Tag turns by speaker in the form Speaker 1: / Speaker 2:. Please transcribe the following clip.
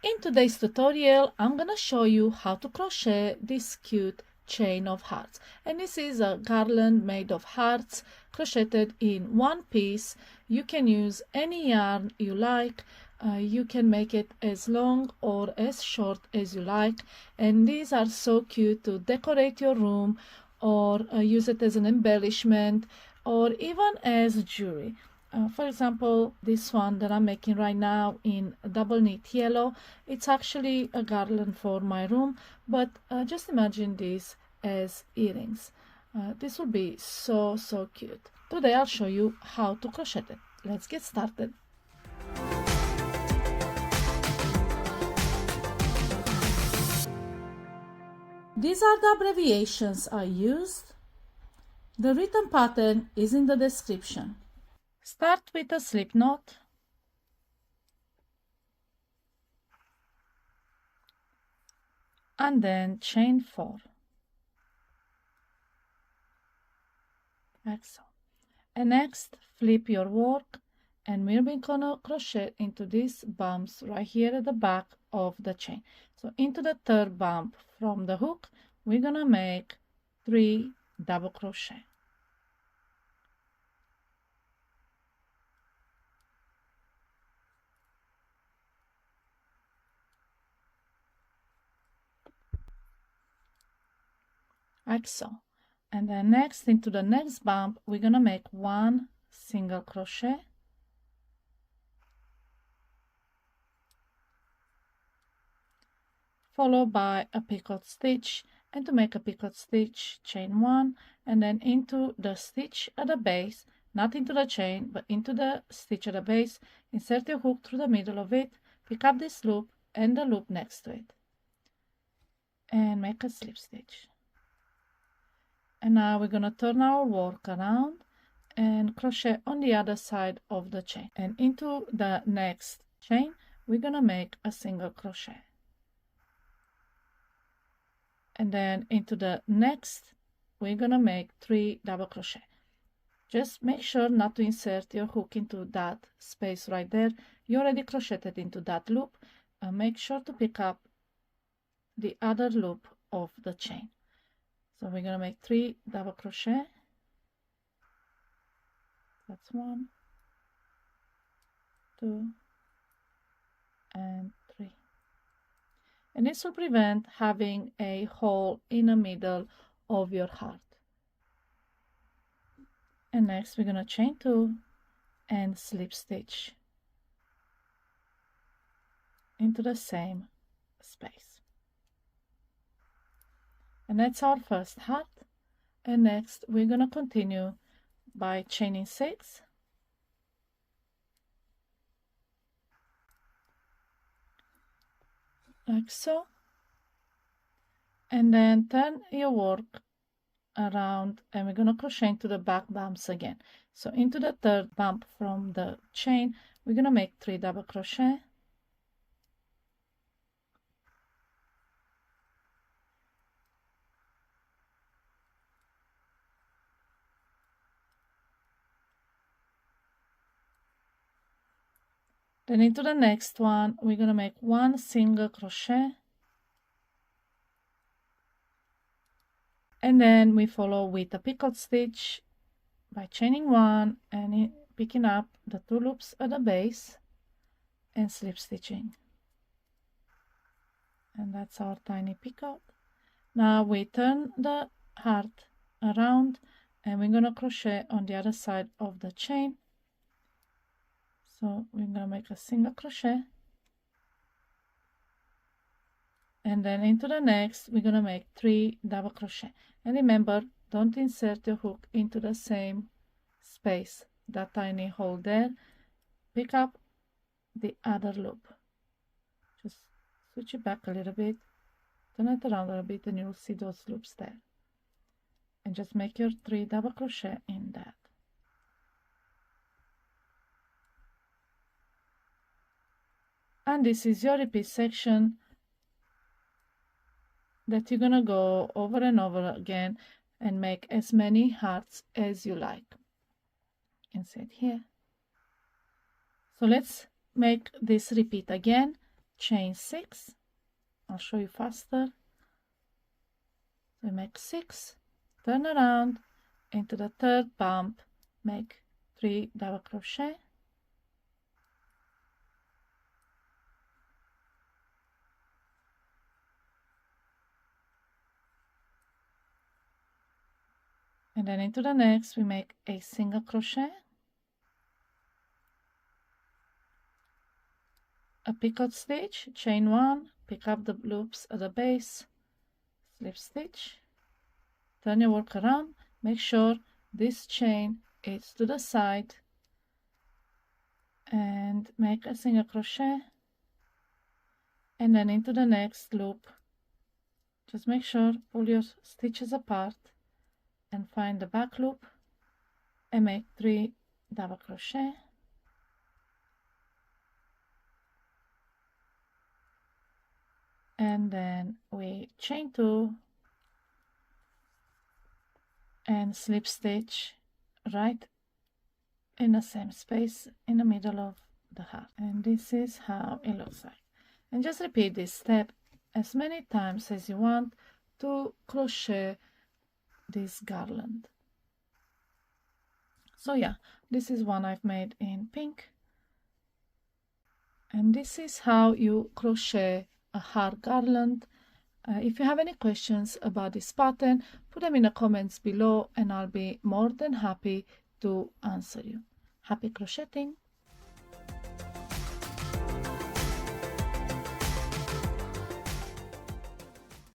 Speaker 1: In today's tutorial, I'm gonna show you how to crochet this cute chain of hearts. And this is a garland made of hearts, crocheted in one piece. You can use any yarn you like. You can make it as long or as short as you like. And these are so cute to decorate your room or use it as an embellishment or even as jewelry. For example, this one that I'm making right now in double knit yellow, it's actually a garland for my room, but just imagine this as earrings. This will be so cute. Today I'll show you how to crochet it. Let's get started. These are the abbreviations I used. The written pattern is in the description. Start with a slip knot, and then chain 4, like so. And next flip your work, and we're gonna crochet into these bumps right here at the back of the chain. So into the third bump from the hook, we're gonna make 3 double crochet. Like so. And then next, into the next bump, we're gonna make 1 single crochet, followed by a picot stitch. And to make a picot stitch, chain 1, and then into the stitch at the base, not into the chain but into the stitch at the base, insert your hook through the middle of it, pick up this loop and the loop next to it, and make a slip stitch. And now we're going to turn our work around and crochet on the other side of the chain, and into the next chain we're going to make a single crochet, and then into the next we're going to make 3 double crochet. Just make sure not to insert your hook into that space right there. You already crocheted into that loop. Make sure to pick up the other loop of the chain. So we're going to make 3 double crochet. That's 1, 2, and 3. And this will prevent having a hole in the middle of your heart. And next we're going to chain 2 and slip stitch into the same space. And that's our first heart. And next we're going to continue by chaining 6, like so, and then turn your work around, and we're going to crochet into the back bumps again. So into the third bump from the chain we're going to make 3 double crochet, then into the next one we're going to make 1 single crochet, and then we follow with a picot stitch by chaining 1 and picking up the 2 loops at the base and slip stitching. And that's our tiny picot. Now we turn the heart around and we're going to crochet on the other side of the chain. So we're going to make a single crochet, and then into the next we're going to make 3 double crochet. And remember, don't insert your hook into the same space, that tiny hole there. Pick up the other loop, just switch it back a little bit, turn it around a little bit, and you'll see those loops there, and just make your 3 double crochet in that. And this is your repeat section that you're gonna go over and over again and make as many hearts as you like. You can see it here. So let's make this repeat again. chain 6. I'll show you faster. We make 6, turn around into the third bump, make 3 double crochet, and then into the next we make a single crochet, a picot stitch, chain 1, pick up the loops at the base, slip stitch, turn your work around, make sure this chain is to the side, and make a single crochet, and then into the next loop. Just make sure pull your stitches apart and find the back loop and make 3 double crochet, and then we chain 2 and slip stitch right in the same space in the middle of the heart. And this is how it looks like. And just repeat this step as many times as you want to crochet this garland. So yeah, this is one I've made in pink, and this is how you crochet a heart garland. If you have any questions about this pattern, put them in the comments below and I'll be more than happy to answer you. Happy crocheting!